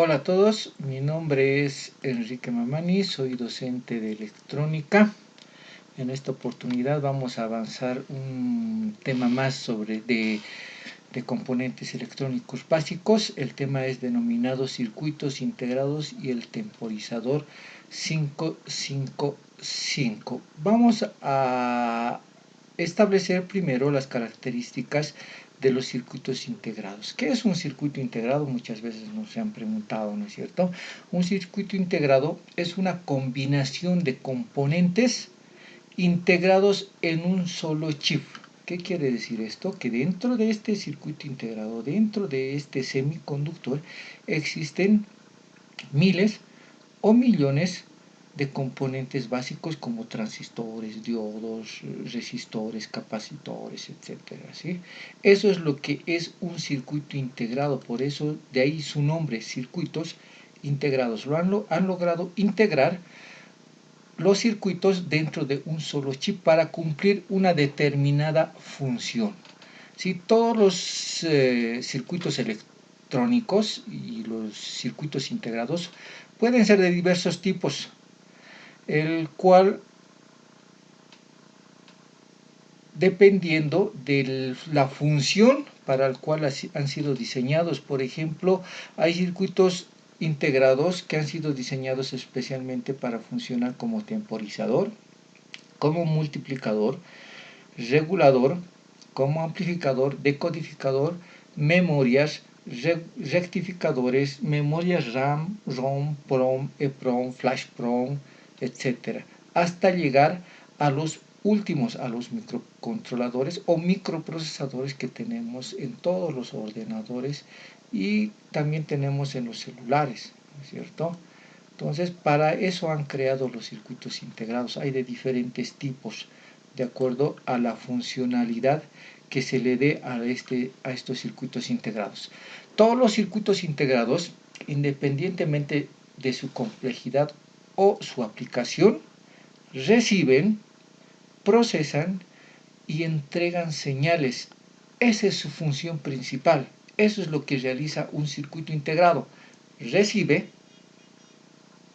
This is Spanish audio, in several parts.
Hola a todos, mi nombre es Enrique Mamani, soy docente de electrónica. En esta oportunidad vamos a avanzar un tema más de componentes electrónicos básicos. El tema es denominado circuitos integrados y el temporizador 555. Vamos a establecer primero las características de los circuitos integrados. ¿Qué es un circuito integrado? Muchas veces nos han preguntado, ¿no es cierto? Un circuito integrado es una combinación de componentes integrados en un solo chip. ¿Qué quiere decir esto? Que dentro de este circuito integrado, dentro de este semiconductor, existen miles o millones de componentes básicos como transistores, diodos, resistores, capacitores, etcétera, ¿sí? Eso es lo que es un circuito integrado, por eso de ahí su nombre, circuitos integrados. Han logrado integrar los circuitos dentro de un solo chip para cumplir una determinada función. ¿Sí? Todos los circuitos electrónicos y los circuitos integrados pueden ser de diversos tipos, el cual, dependiendo de la función para la cual han sido diseñados. Por ejemplo, hay circuitos integrados que han sido diseñados especialmente para funcionar como temporizador, como multiplicador, regulador, como amplificador, decodificador, memorias, rectificadores, memorias RAM, ROM, PROM, EPROM, Flash PROM, etc. Hasta llegar a los últimos, a los microcontroladores o microprocesadores que tenemos en todos los ordenadores y también tenemos en los celulares, ¿no es cierto? Entonces, para eso han creado los circuitos integrados. Hay de diferentes tipos, de acuerdo a la funcionalidad que se le dé a estos circuitos integrados. Todos los circuitos integrados, independientemente de su complejidad o su aplicación, reciben, procesan y entregan señales. Esa es su función principal. Eso es lo que realiza un circuito integrado. Recibe,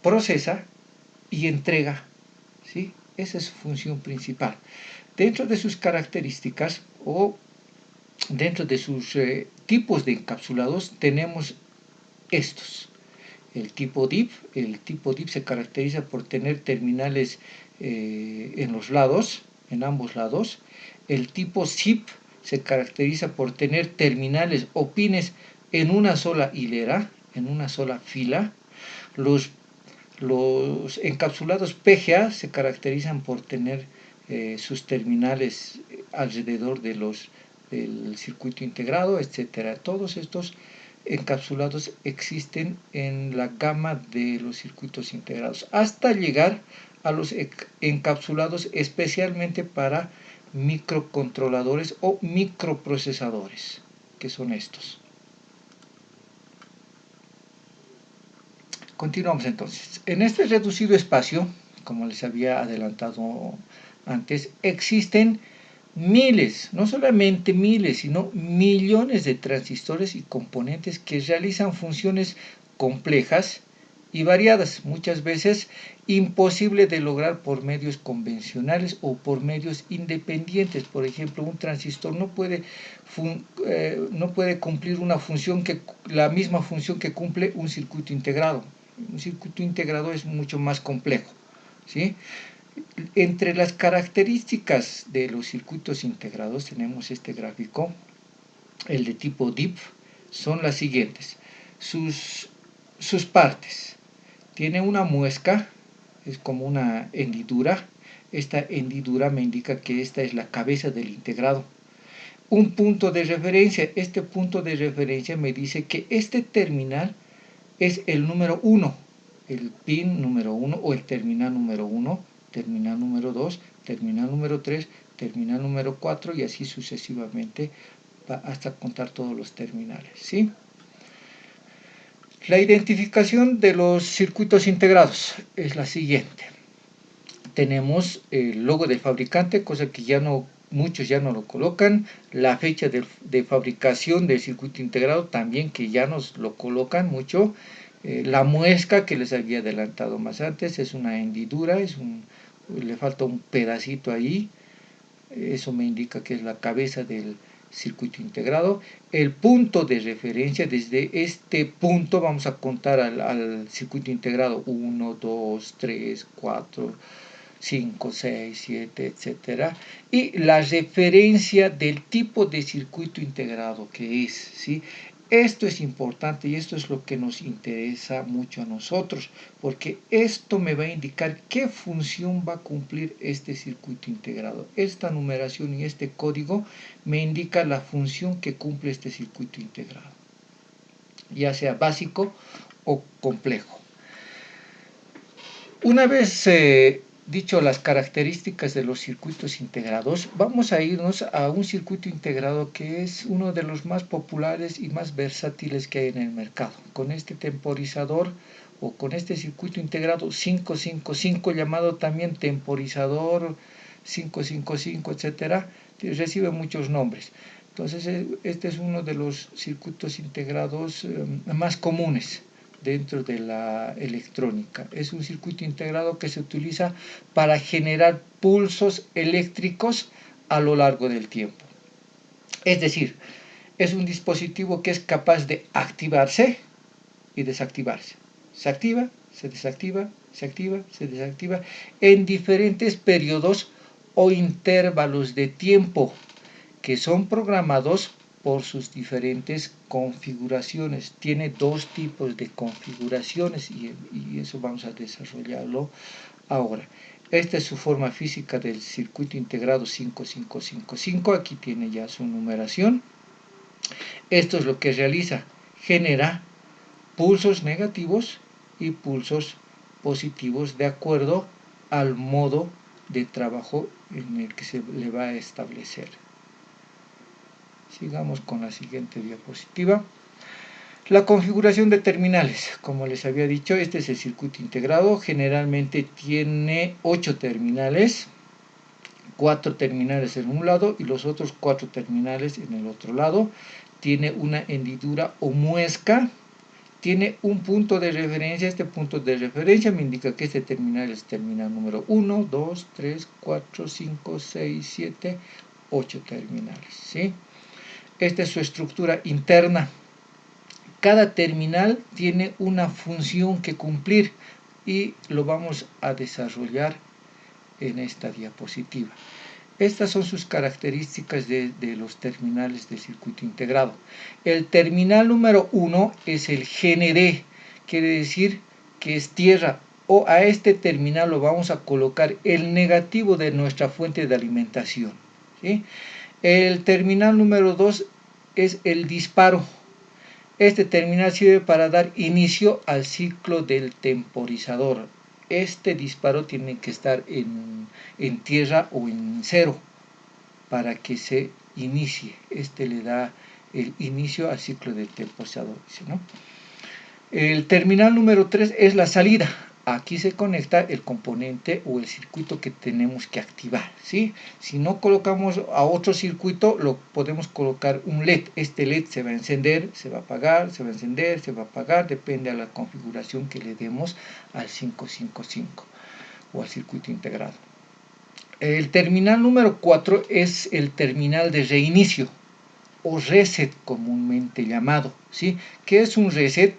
procesa y entrega, ¿sí? Esa es su función principal. Dentro de sus características o dentro de sus tipos de encapsulados tenemos estos. El tipo DIP se caracteriza por tener terminales en los lados, en ambos lados. El tipo SIP se caracteriza por tener terminales o pines en una sola hilera, en una sola fila. Los encapsulados PGA se caracterizan por tener sus terminales alrededor del circuito integrado, etc. Todos estos encapsulados existen en la gama de los circuitos integrados, hasta llegar a los encapsulados especialmente para microcontroladores o microprocesadores, que son estos. Continuamos entonces. En este reducido espacio, como les había adelantado antes, existen miles, no solamente miles, sino millones de transistores y componentes que realizan funciones complejas y variadas, muchas veces imposible de lograr por medios convencionales o por medios independientes. Por ejemplo, un transistor no puede cumplir la misma función que cumple un circuito integrado. Un circuito integrado es mucho más complejo, ¿sí? Entre las características de los circuitos integrados tenemos este gráfico, el de tipo DIP, son las siguientes. Sus partes. Tiene una muesca, es como una hendidura. Esta hendidura me indica que esta es la cabeza del integrado. Un punto de referencia. Este punto de referencia me dice que este terminal es el número 1, el pin número 1 o el terminal número 1, terminal número 2, terminal número 3, terminal número 4 y así sucesivamente hasta contar todos los terminales, ¿sí? La identificación de los circuitos integrados es la siguiente. Tenemos el logo del fabricante, cosa que muchos ya no lo colocan. La fecha de fabricación del circuito integrado también, que ya nos lo colocan mucho. La muesca que les había adelantado más antes es una hendidura, le falta un pedacito ahí, eso me indica que es la cabeza del circuito integrado. El punto de referencia, desde este punto vamos a contar al circuito integrado 1, 2, 3, 4, 5, 6, 7, etcétera, y la referencia del tipo de circuito integrado que es, ¿sí? Esto es importante y esto es lo que nos interesa mucho a nosotros, porque esto me va a indicar qué función va a cumplir este circuito integrado. Esta numeración y este código me indica la función que cumple este circuito integrado, ya sea básico o complejo. Una vez dicho las características de los circuitos integrados, vamos a irnos a un circuito integrado que es uno de los más populares y más versátiles que hay en el mercado. Con este temporizador o con este circuito integrado 555, llamado también temporizador 555, etcétera, recibe muchos nombres. Entonces, este es uno de los circuitos integrados más comunes dentro de la electrónica. Es un circuito integrado que se utiliza para generar pulsos eléctricos a lo largo del tiempo. Es decir, es un dispositivo que es capaz de activarse y desactivarse. Se activa, se desactiva, se activa, se desactiva en diferentes periodos o intervalos de tiempo que son programados por sus diferentes configuraciones. Tiene dos tipos de configuraciones y eso vamos a desarrollarlo ahora. Esta es su forma física del circuito integrado 5555. Aquí tiene ya su numeración. Esto es lo que realiza. Genera pulsos negativos y pulsos positivos de acuerdo al modo de trabajo en el que se le va a establecer. Sigamos con la siguiente diapositiva. La configuración de terminales. Como les había dicho, este es el circuito integrado. Generalmente tiene 8 terminales, 4 terminales en un lado y los otros 4 terminales en el otro lado. Tiene una hendidura o muesca. Tiene un punto de referencia. Este punto de referencia me indica que este terminal es terminal número 1, 2, 3, 4, 5, 6, 7, 8 terminales, ¿sí? Esta es su estructura interna. Cada terminal tiene una función que cumplir y lo vamos a desarrollar en esta diapositiva. Estas son sus características de los terminales de circuito integrado. El terminal número 1 es el GND, quiere decir que es tierra, o a este terminal lo vamos a colocar el negativo de nuestra fuente de alimentación, ¿sí? El terminal número 2 es el disparo. Este terminal sirve para dar inicio al ciclo del temporizador. Este disparo tiene que estar en tierra o en cero para que se inicie. Este le da el inicio al ciclo del temporizador, ¿no? El terminal número 3 es la salida. Aquí se conecta el componente o el circuito que tenemos que activar, ¿sí? Si no colocamos a otro circuito, lo podemos colocar un LED. Este LED se va a encender, se va a apagar, se va a encender, se va a apagar, depende de la configuración que le demos al 555 o al circuito integrado. El terminal número 4 es el terminal de reinicio o reset comúnmente llamado, ¿sí? ¿Qué es un reset?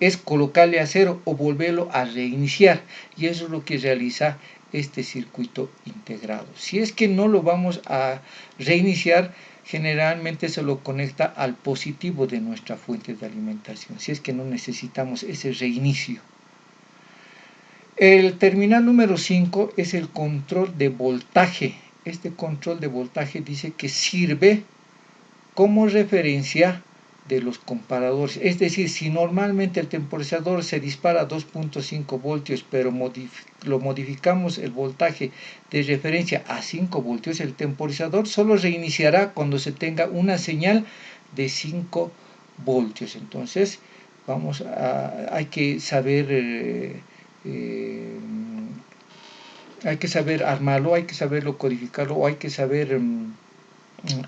Es colocarle a cero o volverlo a reiniciar, y eso es lo que realiza este circuito integrado. Si es que no lo vamos a reiniciar, generalmente se lo conecta al positivo de nuestra fuente de alimentación, si es que no necesitamos ese reinicio. El terminal número 5 es el control de voltaje. Este control de voltaje dice que sirve como referencia de los comparadores. Es decir, si normalmente el temporizador se dispara a 2.5 voltios, pero lo modificamos el voltaje de referencia a 5 voltios, el temporizador solo reiniciará cuando se tenga una señal de 5 voltios. Entonces, hay que saber armarlo, hay que saberlo codificarlo, o hay que saber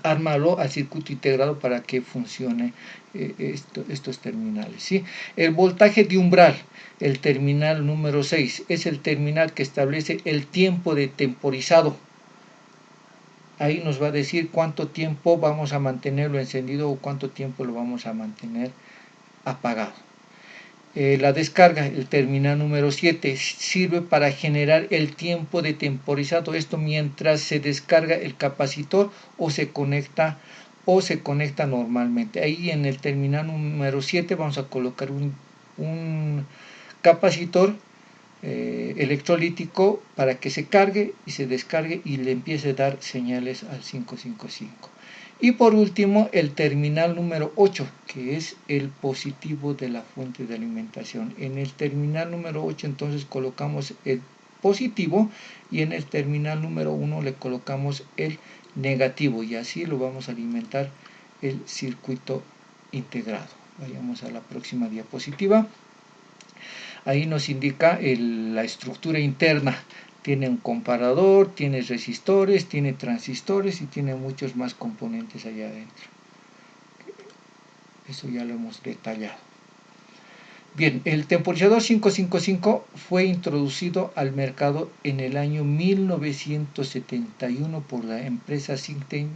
ármalo al circuito integrado para que funcione estos terminales, ¿sí? El voltaje de umbral, el terminal número 6, es el terminal que establece el tiempo de temporizado. Ahí nos va a decir cuánto tiempo vamos a mantenerlo encendido o cuánto tiempo lo vamos a mantener apagado. La descarga, el terminal número 7, sirve para generar el tiempo de temporizado. Esto mientras se descarga el capacitor o se conecta normalmente. Ahí en el terminal número 7 vamos a colocar un capacitor electrolítico para que se cargue y se descargue y le empiece a dar señales al 555. Y por último, el terminal número 8, que es el positivo de la fuente de alimentación. En el terminal número 8 entonces colocamos el positivo y en el terminal número 1 le colocamos el negativo y así lo vamos a alimentar el circuito integrado. Vayamos a la próxima diapositiva. Ahí nos indica la estructura interna. Tiene un comparador, tiene resistores, tiene transistores y tiene muchos más componentes allá adentro. Eso ya lo hemos detallado. Bien, el temporizador 555 fue introducido al mercado en el año 1971 por la empresa Synctane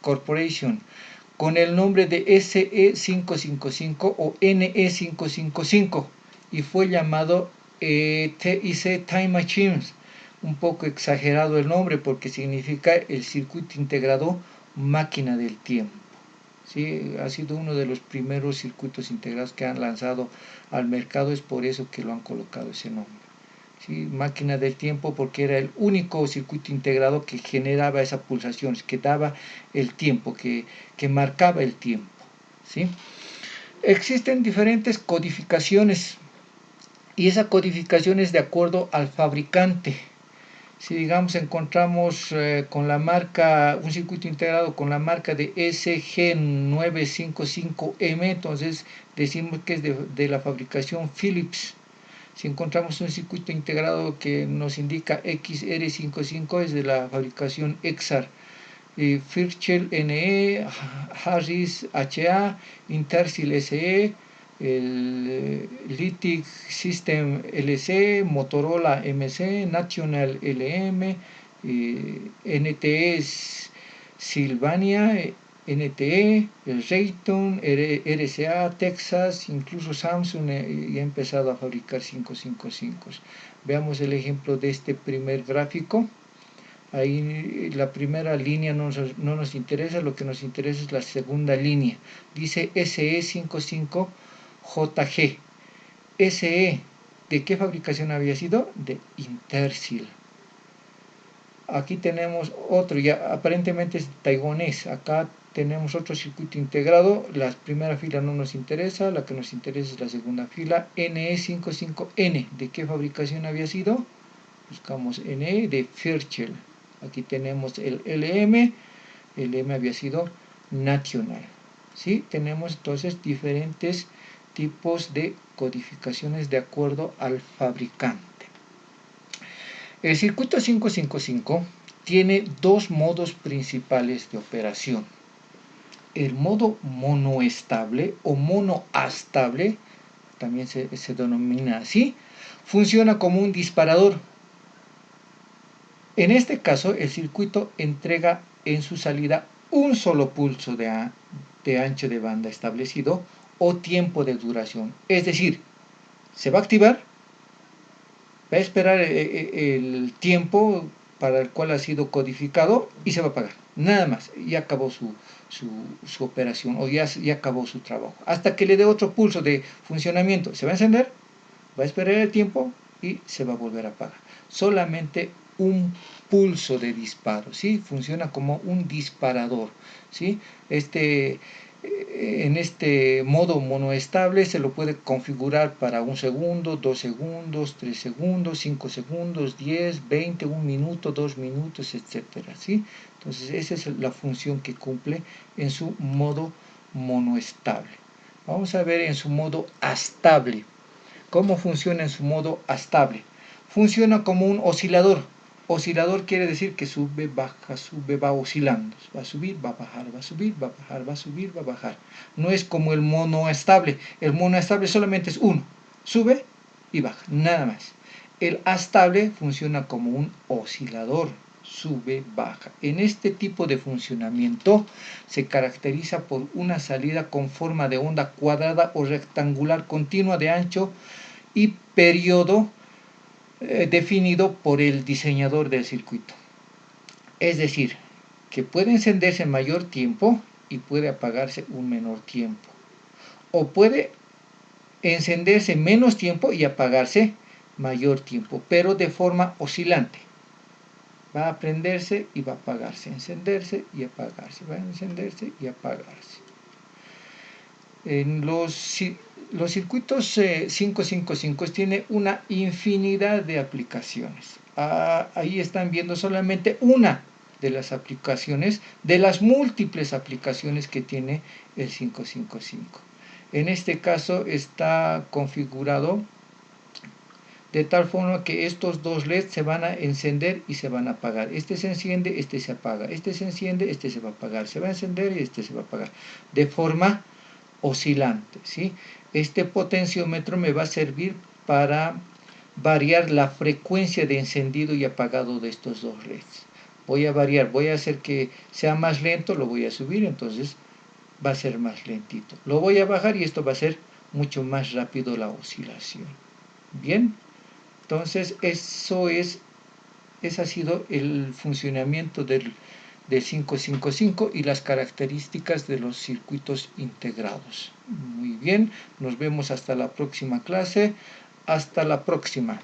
Corporation con el nombre de SE555 o NE555 y fue llamado TIC Time Machines. Un poco exagerado el nombre porque significa el circuito integrado máquina del tiempo. ¿Sí? Ha sido uno de los primeros circuitos integrados que han lanzado al mercado, es por eso que lo han colocado ese nombre. ¿Sí? Máquina del tiempo porque era el único circuito integrado que generaba esas pulsaciones, que daba el tiempo, que marcaba el tiempo. ¿Sí? Existen diferentes codificaciones y esa codificación es de acuerdo al fabricante. Si digamos encontramos con la marca, un circuito integrado con la marca de SG955M, entonces decimos que es de la fabricación Philips. Si encontramos un circuito integrado que nos indica XR55 es de la fabricación Exar. Fairchild NE, Harris HA, Intersil SE, el Lytix System LC, Motorola MC, National LM, NTE Sylvania, NTE, el Raytheon, RCA, Texas, incluso Samsung ya ha empezado a fabricar 555. Veamos el ejemplo de este primer gráfico. Ahí la primera línea no nos interesa, lo que nos interesa es la segunda línea. Dice SE55JG. SE, ¿de qué fabricación había sido? De Intersil. Aquí tenemos otro, ya aparentemente es taiwanés. Acá tenemos otro circuito integrado. La primera fila no nos interesa, la que nos interesa es la segunda fila. NE55N, ¿de qué fabricación había sido? Buscamos NE de Fairchild. Aquí tenemos el LM, el M había sido National. ¿Sí? Tenemos entonces diferentes tipos de codificaciones de acuerdo al fabricante. El circuito 555 tiene dos modos principales de operación. El modo monoestable o monoastable, también se denomina así, funciona como un disparador. En este caso, el circuito entrega en su salida un solo pulso de ancho de banda establecido o tiempo de duración. Es decir, se va a activar, va a esperar el tiempo para el cual ha sido codificado y se va a apagar. Nada más, ya acabó su operación o ya acabó su trabajo. Hasta que le dé otro pulso de funcionamiento, se va a encender, va a esperar el tiempo y se va a volver a apagar. Solamente un pulso de disparo, ¿sí? Funciona como un disparador, ¿sí? En este modo monoestable se lo puede configurar para 1 segundo, 2 segundos, 3 segundos, 5 segundos, 10, 20, 1 minuto, 2 minutos, etcétera, ¿sí? Entonces esa es la función que cumple en su modo monoestable. Vamos a ver en su modo astable. ¿Cómo funciona en su modo astable? Funciona como un oscilador. Oscilador quiere decir que sube, baja, sube, va oscilando. Va a subir, va a bajar, va a subir, va a bajar, va a subir, va a bajar. No es como el monoestable. El monoestable solamente es uno. Sube y baja, nada más. El astable funciona como un oscilador. Sube, baja. En este tipo de funcionamiento se caracteriza por una salida con forma de onda cuadrada o rectangular continua de ancho y periodo definido por el diseñador del circuito. Es decir, que puede encenderse en mayor tiempo y puede apagarse un menor tiempo. O puede encenderse menos tiempo y apagarse mayor tiempo, pero de forma oscilante. Va a prenderse y va a apagarse, encenderse y apagarse, va a encenderse y apagarse. En los circuitos 555 tiene una infinidad de aplicaciones. Ahí están viendo solamente una de las aplicaciones, de las múltiples aplicaciones que tiene el 555. En este caso está configurado de tal forma que estos dos LEDs se van a encender y se van a apagar. Este se enciende, este se apaga. Este se enciende, este se va a apagar. Se va a encender y este se va a apagar. De forma oscilante, ¿sí? Este potenciómetro me va a servir para variar la frecuencia de encendido y apagado de estos dos LEDs. Voy a variar, voy a hacer que sea más lento, lo voy a subir, entonces va a ser más lentito. Lo voy a bajar y esto va a ser mucho más rápido la oscilación. Bien, entonces ese ha sido el funcionamiento del 555 y las características de los circuitos integrados. Muy bien, nos vemos hasta la próxima clase. Hasta la próxima.